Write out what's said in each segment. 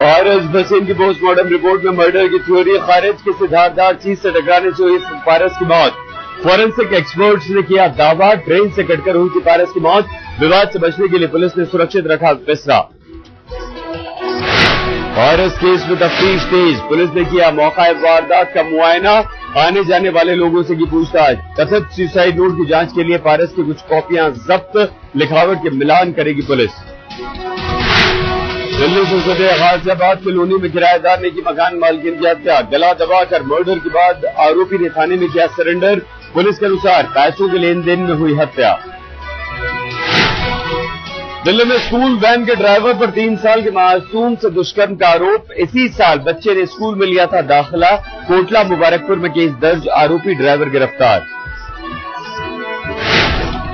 पारस भसीन की postmortem report में murder की थ्योरी खारिज की सिद्धार्थदार चीज से टकराने से हुई पारस की मौत। फोरेंसिक एक्सपर्ट्स ने किया दावा, ट्रेन से कटकर हुई थी पारस की मौत। विवाद से बचने के लिए पुलिस ने सुरक्षित रखा बिस्तरा। पारस केस में तफ्तीश तेज, पुलिस ने किया मौका वारदात का मुआयना, आने जाने वाले लोगों से की पूछताछ। कथित सुसाइड नोट की जांच के लिए पारस की कुछ कॉपियां जब्त, लिखावट के मिलान करेगी पुलिस। दिल्ली से सटे गाजियाबाद के लोनी में किराएदार ने की मकान मालकिन की हत्या, गला दबाकर मर्डर के बाद आरोपी ने थाने में किया सरेंडर। पुलिस के अनुसार पैसों के लेन देन में हुई हत्या। दिल्ली में स्कूल वैन के ड्राइवर पर 3 साल के मासूम से दुष्कर्म का आरोप। इसी साल बच्चे ने स्कूल में लिया था दाखिला। कोटला मुबारकपुर में केस दर्ज, आरोपी ड्राइवर गिरफ्तार।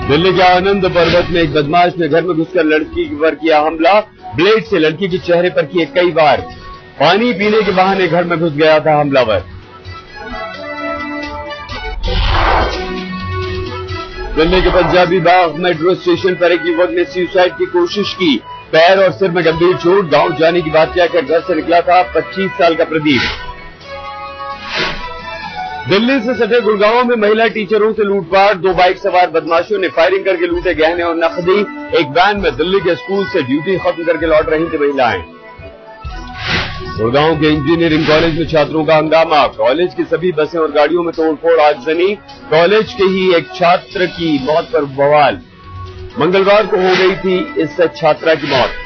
दिल्ली के आनंद पर्वत में एक बदमाश ने घर में घुसकर लड़की पर किया हमला। ब्लेड से लड़की के चेहरे पर किए कई बार। पानी पीने के बहाने घर में घुस गया था हमलावर। दिल्ली के पंजाबी बाग मेट्रो स्टेशन पर एक युवक ने सुसाइड की कोशिश की। पैर और सिर में गंभीर चोट, गांव जाने की बात कहकर घर से निकला था 25 साल का प्रदीप। दिल्ली से सटे गुड़गांव में महिला टीचरों से लूटपाट, 2 बाइक सवार बदमाशों ने फायरिंग करके लूटे गहने और नकदी। एक वैन में दिल्ली के स्कूल से ड्यूटी खत्म करके लौट रही थी महिलाएं। गुड़गांव के इंजीनियरिंग कॉलेज में छात्रों का हंगामा, कॉलेज की सभी बसें और गाड़ियों में तोड़फोड़, आगजनी। कॉलेज के ही एक छात्र की मौत पर बवाल। मंगलवार को हो गई थी इस छात्रा की मौत।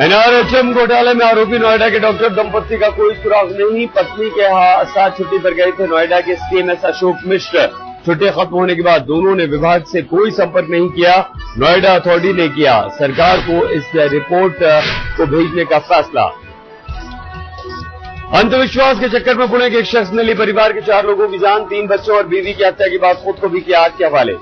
एनआरएचएम घोटाले में आरोपी नोएडा के डॉक्टर दंपति का कोई सुराग नहीं। पत्नी के साथ छुट्टी पर गए थे नोएडा के सीएमएस अशोक मिश्र। छुट्टी खत्म होने के बाद दोनों ने विभाग से कोई संपर्क नहीं किया। नोएडा अथॉरिटी ने किया सरकार को इस रिपोर्ट को भेजने का फैसला। अंधविश्वास के चक्कर में पुणे के एक शख्स ने ली परिवार के 4 लोगों की जान। 3 बच्चों और बीवी की हत्या के बाद खुद को भी किया आग के हवाले।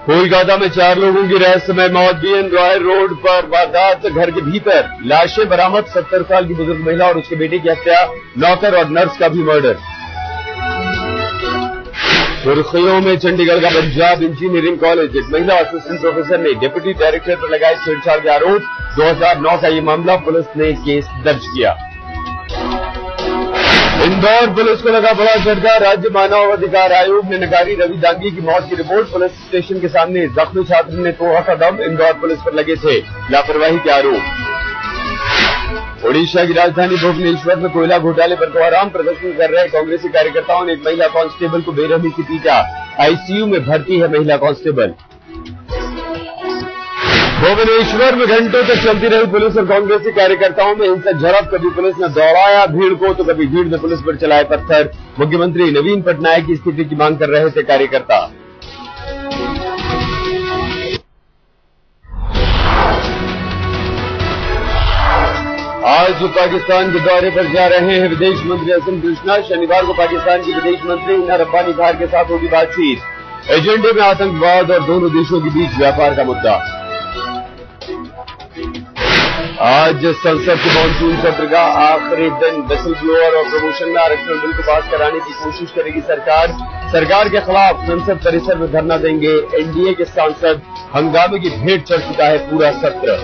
कोलकाता में 4 लोगों की रहस्यमय मौत। बीएन रॉय रोड पर वारदात, घर के भीतर लाशें बरामद। 70 साल की बुजुर्ग महिला और उसके बेटे की हत्या। नौकर और नर्स का भी मर्डर। सुर्खियों में चंडीगढ़ का पंजाब इंजीनियरिंग कॉलेज, एक महिला असिस्टेंट प्रोफेसर ने डिप्टी डायरेक्टर पर लगाए छेड़छाड़ के आरोप। 2009 का ये मामला, पुलिस ने केस दर्ज किया। इंदौर पुलिस को लगा बड़ा झटका, राज्य मानव अधिकार आयोग ने नकारी रवि दांगी की मौत की रिपोर्ट। पुलिस स्टेशन के सामने जख्मी छात्र ने तोड़ा था दम। इंदौर पुलिस पर लगे थे लापरवाही के आरोप। ओडिशा की राजधानी भुवनेश्वर में कोयला घोटाले पर कोहराम प्रदर्शन कर रहे कांग्रेसी कार्यकर्ताओं ने एक महिला कांस्टेबल को बेरहमी से पीटा। आईसीयू में भर्ती है महिला कांस्टेबल। भुवनेश्वर में घंटों तक चलती रही पुलिस और कांग्रेसी कार्यकर्ताओं में हिंसक झड़प। कभी पुलिस ने दौड़ाया भीड़ को तो कभी भीड़ ने पुलिस पर चलाए पत्थर। मुख्यमंत्री नवीन पटनायक की स्थिति की मांग कर रहे थे कार्यकर्ता। आज पाकिस्तान के दौरे पर जा रहे हैं विदेश मंत्री असम कृष्णा। शनिवार को पाकिस्तान की विदेश मंत्री हिना रब्बानी खान के साथ होगी बातचीत। एजेंडे में आतंकवाद और दोनों देशों के बीच व्यापार का मुद्दा। आज संसद के मॉनसून सत्र का आखिरी दिन, विसल ब्लोअर और प्रमोशन में आरक्षण बिल को पास कराने की कोशिश करेगी सरकार। सरकार के खिलाफ संसद परिसर में धरना देंगे एनडीए के सांसद। हंगामे की भेंट चढ़ चुका है पूरा सत्र।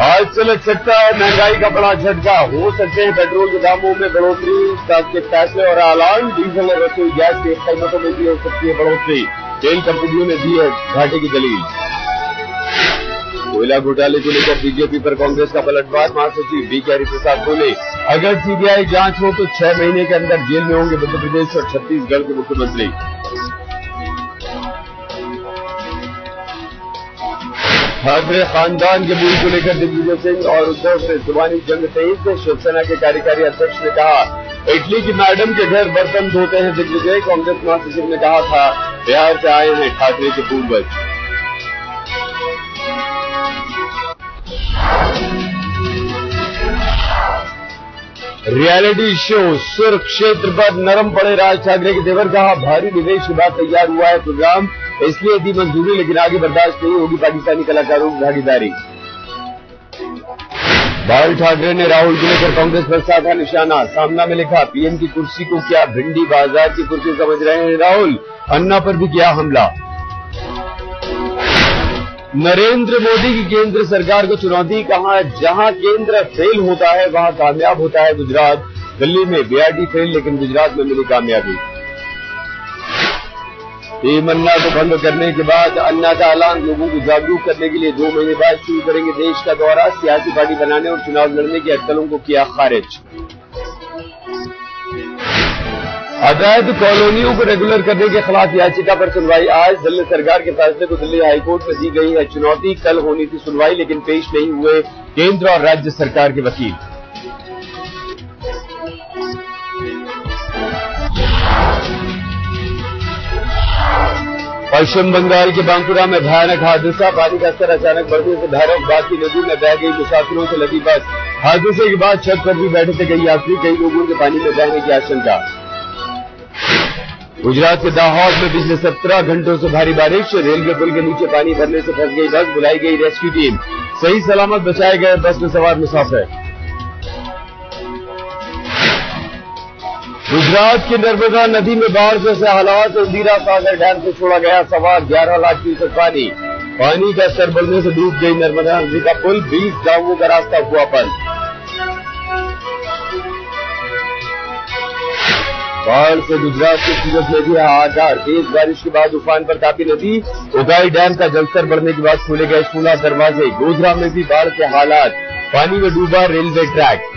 आज से लग सकता है महंगाई का बड़ा झटका। हो सकते हैं पेट्रोल के दामों में बढ़ोतरी के फैसले और ऐलान। डीजल और रसोई गैस की कीमतों में भी हो सकती है बढ़ोतरी। तेल कंपनियों ने दी है घाटे की दलील। कोयला घोटाले को लेकर बीजेपी पर कांग्रेस का पलटवार। महासचिव वी के हरिप्रसाद बोले, अगर सीबीआई जांच हो तो 6 महीने के अंदर जेल में होंगे मध्य प्रदेश और छत्तीसगढ़ के मुख्यमंत्री। ठाकरे खानदान के मूल को लेकर दिग्विजय सिंह और उद्धव से जुबानी जंग तेज। शिवसेना के कार्यकारी अध्यक्ष ने कहा, इटली की मैडम के घर बर्तन धोते हैं दिग्विजय। कांग्रेस महासचिव ने कहा था, बिहार से आए हैं ठाकरे के पूर्वज। रियलिटी शो सुरक्षेत्र पर नरम पड़े राज ठाकरे के देवर। कहा, भारी निवेश के बाद तैयार हुआ है प्रोग्राम, इसलिए दी मंजूरी, लेकिन आगे बर्दाश्त नहीं होगी पाकिस्तानी कलाकारों की भागीदारी। बाल ठाकरे ने राहुल को लेकर कांग्रेस पर साधा निशाना। सामना में लिखा, पीएम की कुर्सी को क्या भिंडी बाजार की कुर्सी समझ रहे हैं राहुल, अन्ना पर भी किया हमला। नरेंद्र मोदी की केंद्र सरकार को चुनौती, कहा जहां केंद्र फेल होता है वहां कामयाब होता है गुजरात। दिल्ली में बीआरटी फेल लेकिन गुजरात में मिली कामयाबी। टीम अन्ना को भंग करने के बाद अन्ना का ऐलान, लोगों को जागरूक करने के लिए 2 महीने बाद शुरू करेंगे देश का दौरा। सियासी पार्टी बनाने और चुनाव लड़ने की अटकलों को किया खारिज। अवैध कॉलोनियों को रेगुलर करने के खिलाफ याचिका पर सुनवाई आज। दिल्ली सरकार के फैसले को दिल्ली हाईकोर्ट में दी गई है चुनौती। कल होनी थी सुनवाई लेकिन पेश नहीं हुए केंद्र और राज्य सरकार के वकील। पश्चिम बंगाल के बांकुरा में भयानक हादसा, पानी का स्तर अचानक बढ़ने से भैरवबाद की नदी में बह गई मुसाफिरों से लदी बस। हादसे के बाद छत पर भी बैठे थे कई यात्री, कई लोगों के पानी में बहने की आशंका। गुजरात के दाहोद में पिछले 17 घंटों से भारी बारिश, रेलवे पुल के नीचे पानी भरने से फंस गई बस, बुलाई गई रेस्क्यू टीम, सही सलामत बचाए गए बस में सवार मुसाफिर। गुजरात की नर्मदा नदी में बाढ़ जैसे हालात, इंदिरा सागर डैम से छोड़ा गया 11.25 लाख क्यूसेक पानी। पानी का स्तर बढ़ने से डूब गई नर्मदा नदी का पुल, 20 गांवों का रास्ता हुआ बंद। बाढ़ से गुजरात के सूरत में भी हाहाकार, तेज बारिश के बाद उफान पर तापी नदी, उगाई डैम का जलस्तर बढ़ने के बाद खोले गए 16 दरवाजे। गोधरा में भी बाढ़ के हालात, पानी में डूबा रेलवे ट्रैक।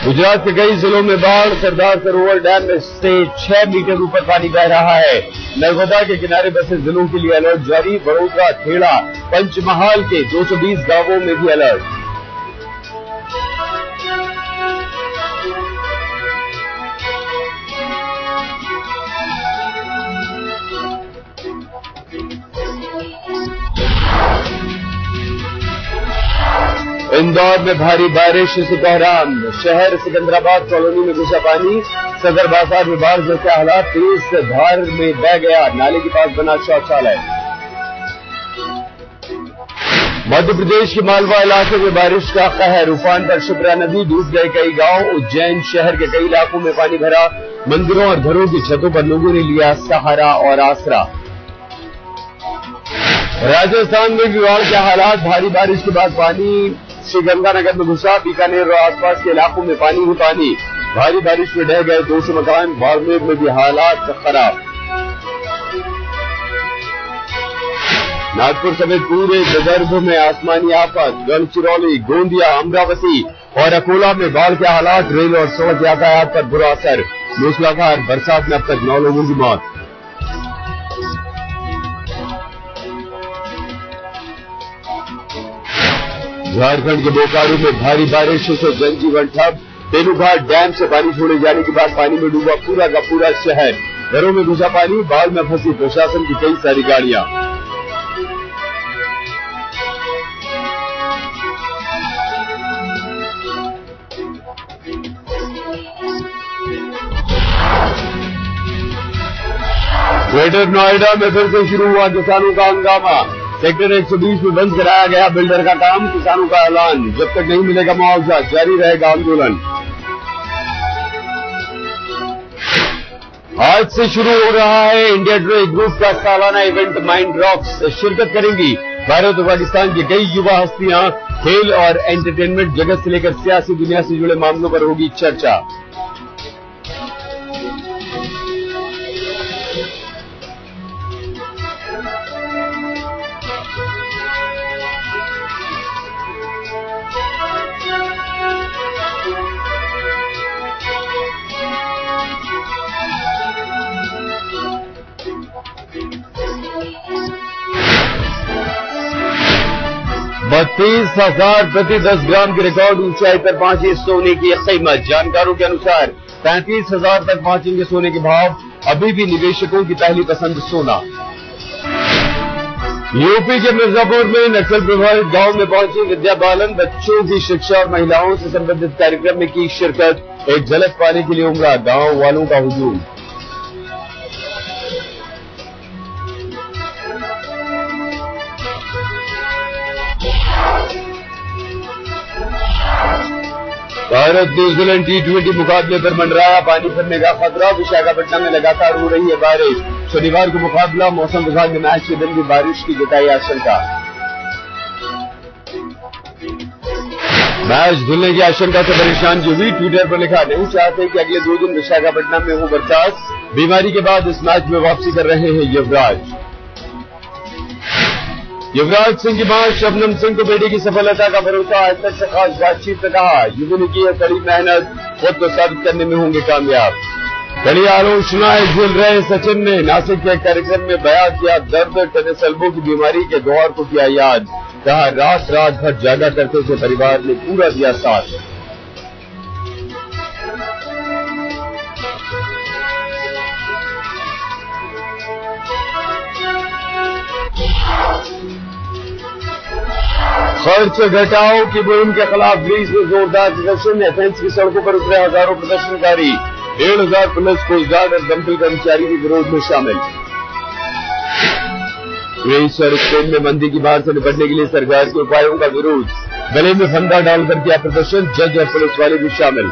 गुजरात के कई जिलों में बाढ़, सरदार सरोवर डैम में से 6 मीटर ऊपर पानी बह रहा है। नर्मदा के किनारे बसे जिलों के लिए अलर्ट जारी, बड़ोदरा, खेड़ा, पंचमहाल के 220 गांवों में भी अलर्ट। इंदौर में भारी बारिश से कोहराम, शहर सिकंदराबाद कॉलोनी में घुसा पानी, सदर बाजार में बाढ़ जैसे हालात, तेज धार में बह गया नाले के पास बना शौचालय। मध्य प्रदेश के मालवा इलाके में बारिश का कहर, उफान पर शिप्रा नदी, डूब गए कई गांव। उज्जैन शहर के कई इलाकों में पानी भरा, मंदिरों और घरों की छतों पर लोगों ने लिया सहारा और आसरा। राजस्थान में भी बाढ़ के हालात, भारी बारिश के बाद पानी श्रीगंगानगर में घुसा, बीकानेर और आसपास के इलाकों में पानी ही पानी, भारी बारिश में ढह गए 200 मकान। बाड़मेर में भी हालात खराब। नागपुर समेत पूरे विदर्भ में आसमानी आफत, गढ़चिरौली, गोंदिया, अमरावती और अकोला में बाढ़ के हालात, रेल और सड़क यातायात पर बुरा असर। मूसलाधार बरसात में अब तक 9 लोगों की मौत। झारखंड के बोकारो में भारी बारिश से जनजीवन ठप, तेनुघाट डैम से पानी छोड़े जाने के बाद पानी में डूबा पूरा का पूरा शहर, घरों में घुसा पानी, बाढ़ में फंसी प्रशासन की कई सारी गाड़ियां। ग्रेटर नोएडा में फिर से शुरू हुआ किसानों का हंगामा, सेक्टर 120 में बंद कराया गया बिल्डर का काम, किसानों का ऐलान, जब तक नहीं मिलेगा मुआवजा जारी रहेगा आंदोलन। आज से शुरू हो रहा है इंडिया टुडे ग्रुप का सालाना इवेंट माइंड रॉक्स, शिरकत करेंगी भारत और पाकिस्तान की कई युवा हस्तियां। खेल और एंटरटेनमेंट जगत से लेकर सियासी दुनिया से जुड़े मामलों पर होगी चर्चा। $32,000 प्रति 10 ग्राम की रिकॉर्ड ऊंचाई पर पहुंची सोने की कीमत। जानकारों के अनुसार 35,000 तक पहुंचेंगे सोने के भाव। अभी भी निवेशकों की पहली पसंद सोना। यूपी के मिर्जापुर में नक्सल प्रभावित गांव में पहुंची विद्या बालन, बच्चों की शिक्षा और महिलाओं से संबंधित कार्यक्रम में की शिरकत। एक झलक पाने के लिए उमड़ा गांव वालों का हुजूम। भारत न्यूजीलैंड T20 मुकाबले पर मंडराया पानी भरने का खतरा। विशाखापट्टनम में लगातार हो रही है बारिश। शनिवार को मुकाबला। मौसम विभाग ने मैच के दिन भी बारिश की जताई आशंका। मैच धुलने की आशंका से परेशान यूवी ट्विटर पर लिखा, नहीं चाहते कि अगले 2 दिन विशाखापट्टनम में हो बरसात। बीमारी के बाद इस मैच में वापसी कर रहे हैं युवराज। युवराज सिंह की मां शबनम सिंह को बेटी की सफलता का भरोसा। आज तक से खास बातचीत में कहा, युवी ने की है कड़ी मेहनत, खुद को साबित करने में होंगे कामयाब। कड़ी आलोचनाएं झेल रहे सचिन ने नासिक के कार्यक्रम में बयां किया दर्द। टेनिस एल्बो की बीमारी के दौर को किया याद। कहा, रात भर जागा करते थे, परिवार ने पूरा दिया साथ। खर्च घटाओ की मुहिम के खिलाफ ग्रीस में जोरदार प्रदर्शन। एथेंस की सड़कों पर उतरे हजारों प्रदर्शनकारी। 1,500 पुलिस, कोस्ट गार्ड और दमकल कर्मचारी भी विरोध में शामिल। ग्रीस और स्पेन में मंदी की मार से निपटने के लिए सरकार के उपायों का विरोध। गले में फंदा डालकर किया प्रदर्शन। जज और पुलिस वाले भी शामिल।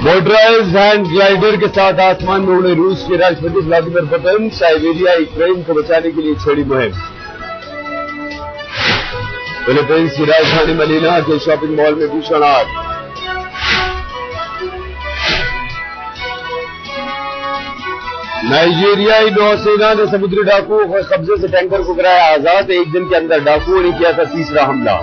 मोटराइज्ड हैंड ग्लाइडर के साथ आसमान में उड़े रूस के राष्ट्रपति व्लादिमीर पुतिन। साइबेरिया यूक्रेन को बचाने के लिए छेड़ी मुहिम। फिलीपींस की राजधानी मनीला के शॉपिंग मॉल में भीषण आग। नाइजीरियाई नौसेना ने समुद्री डाकुओं के कब्जे से टैंकर को कराया आजाद। 1 दिन के अंदर डाकुओं ने किया था तीसरा हमला।